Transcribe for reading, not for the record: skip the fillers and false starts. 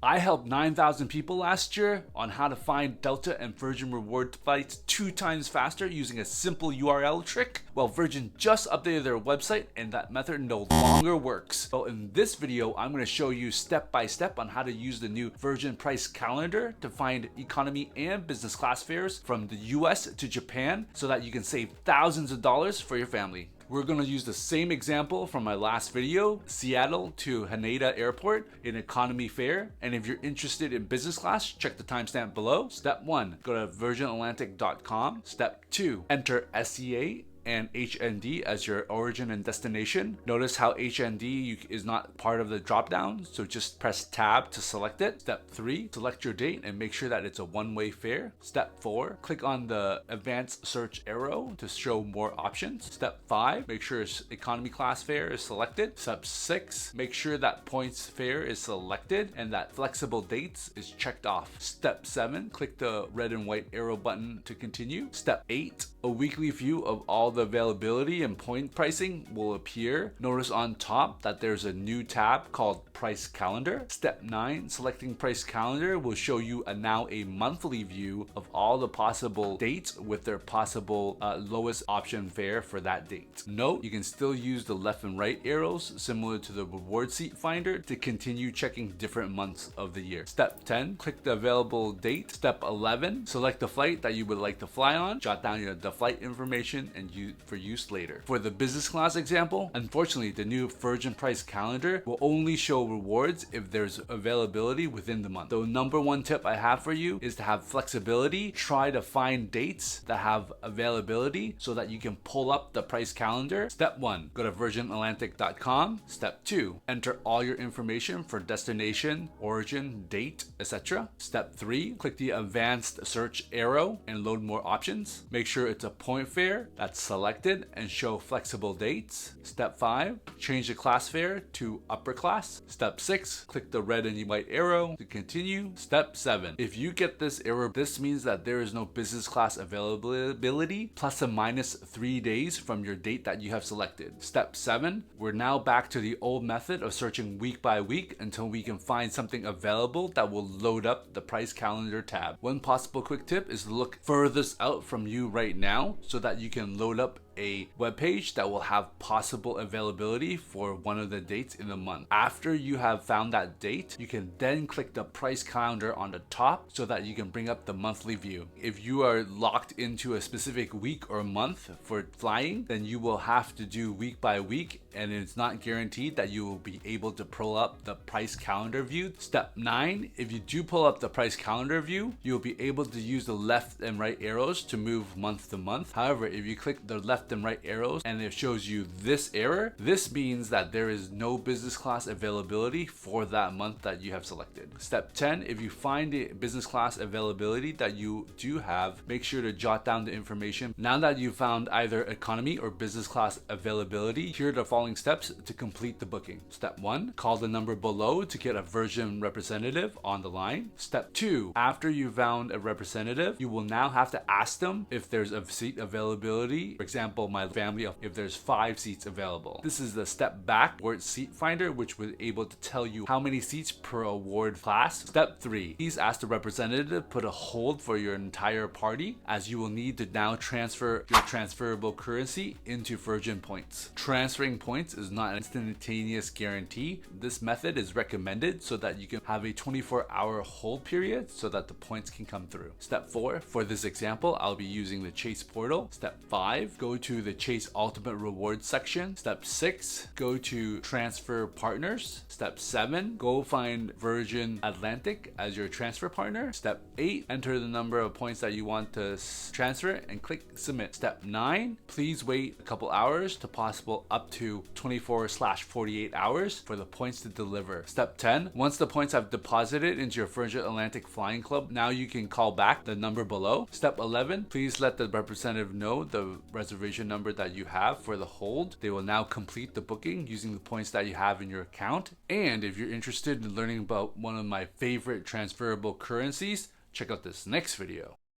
I helped 9,000 people last year on how to find Delta and Virgin reward flights 2 times faster using a simple URL trick. Well, Virgin just updated their website and that method no longer works. Well, in this video, I'm going to show you step by step on how to use the new Virgin price calendar to find economy and business class fares from the US to Japan so that you can save thousands of dollars for your family. We're going to use the same example from my last video, Seattle to Haneda Airport in economy fare. And if you're interested in business class, check the timestamp below. Step 1, go to virginatlantic.com. Step 2, enter SEA and HND as your origin and destination. Notice how HND is not part of the dropdown, so just press tab to select it. Step 3, select your date and make sure that it's a one-way fare. Step 4, click on the advanced search arrow to show more options. Step 5, make sure economy class fare is selected. Step 6, make sure that points fare is selected and that flexible dates is checked off. Step 7, click the red and white arrow button to continue. Step 8, a weekly view of all the availability and point pricing will appear. Notice on top that there's a new tab called Price Calendar. Step 9, selecting Price Calendar will show you now a monthly view of all the possible dates with their possible lowest option fare for that date. Note, you can still use the left and right arrows similar to the reward seat finder to continue checking different months of the year. Step 10, click the available date. Step 11, select the flight that you would like to fly on. Jot down the flight information and for use later. For the business class example, unfortunately, the new Virgin price calendar will only show rewards if there's availability within the month. The number one tip I have for you is to have flexibility. Try to find dates that have availability so that you can pull up the price calendar. Step 1, go to virginatlantic.com. Step 2, enter all your information for destination, origin, date, etc. Step 3, click the advanced search arrow and load more options. Make sure it's a point fare that's selected and show flexible dates. Step 5, change the class fare to upper class. Step 6, click the red and white arrow to continue. Step 7, if you get this error, this means that there is no business class availability plus or minus 3 days from your date that you have selected. Step 7, we're now back to the old method of searching week by week until we can find something available that will load up the price calendar tab. One possible quick tip is to look furthest out from you right now so that you can load up a web page that will have possible availability for one of the dates in the month. After you have found that date, you can then click the price calendar on the top so that you can bring up the monthly view. If you are locked into a specific week or month for flying, then you will have to do week by week, and it's not guaranteed that you will be able to pull up the price calendar view. Step 9, if you do pull up the price calendar view, you'll be able to use the left and right arrows to move month to month. However, if you click the left and right arrows and it shows you this error, this means that there is no business class availability for that month that you have selected. Step 10, if you find the business class availability that you do have, make sure to jot down the information. Now that you've found either economy or business class availability, here are the following steps to complete the booking. Step 1, call the number below to get a Virgin representative on the line. Step 2, after you found a representative, you will now have to ask them if there's a seat availability. For example, my family, if there's 5 seats available. This is the step back award seat finder, which was able to tell you how many seats per award class. Step 3, please ask the representative to put a hold for your entire party, as you will need to now transfer your transferable currency into Virgin points. Transferring points is not an instantaneous guarantee. This method is recommended so that you can have a 24-hour hold period so that the points can come through. Step 4, for this example, I'll be using the Chase portal. Step 5, go to the Chase Ultimate Rewards section. Step 6, go to Transfer Partners. Step 7, go find Virgin Atlantic as your transfer partner. Step 8, enter the number of points that you want to transfer and click Submit. Step 9, please wait a couple hours to possible up to 24/48 hours for the points to deliver. Step 10, once the points have deposited into your Virgin Atlantic Flying Club, now you can call back the number below. Step 11, please let the representative know the reservation number that you have for the hold. They will now complete the booking using the points that you have in your account. And if you're interested in learning about one of my favorite transferable currencies, check out this next video.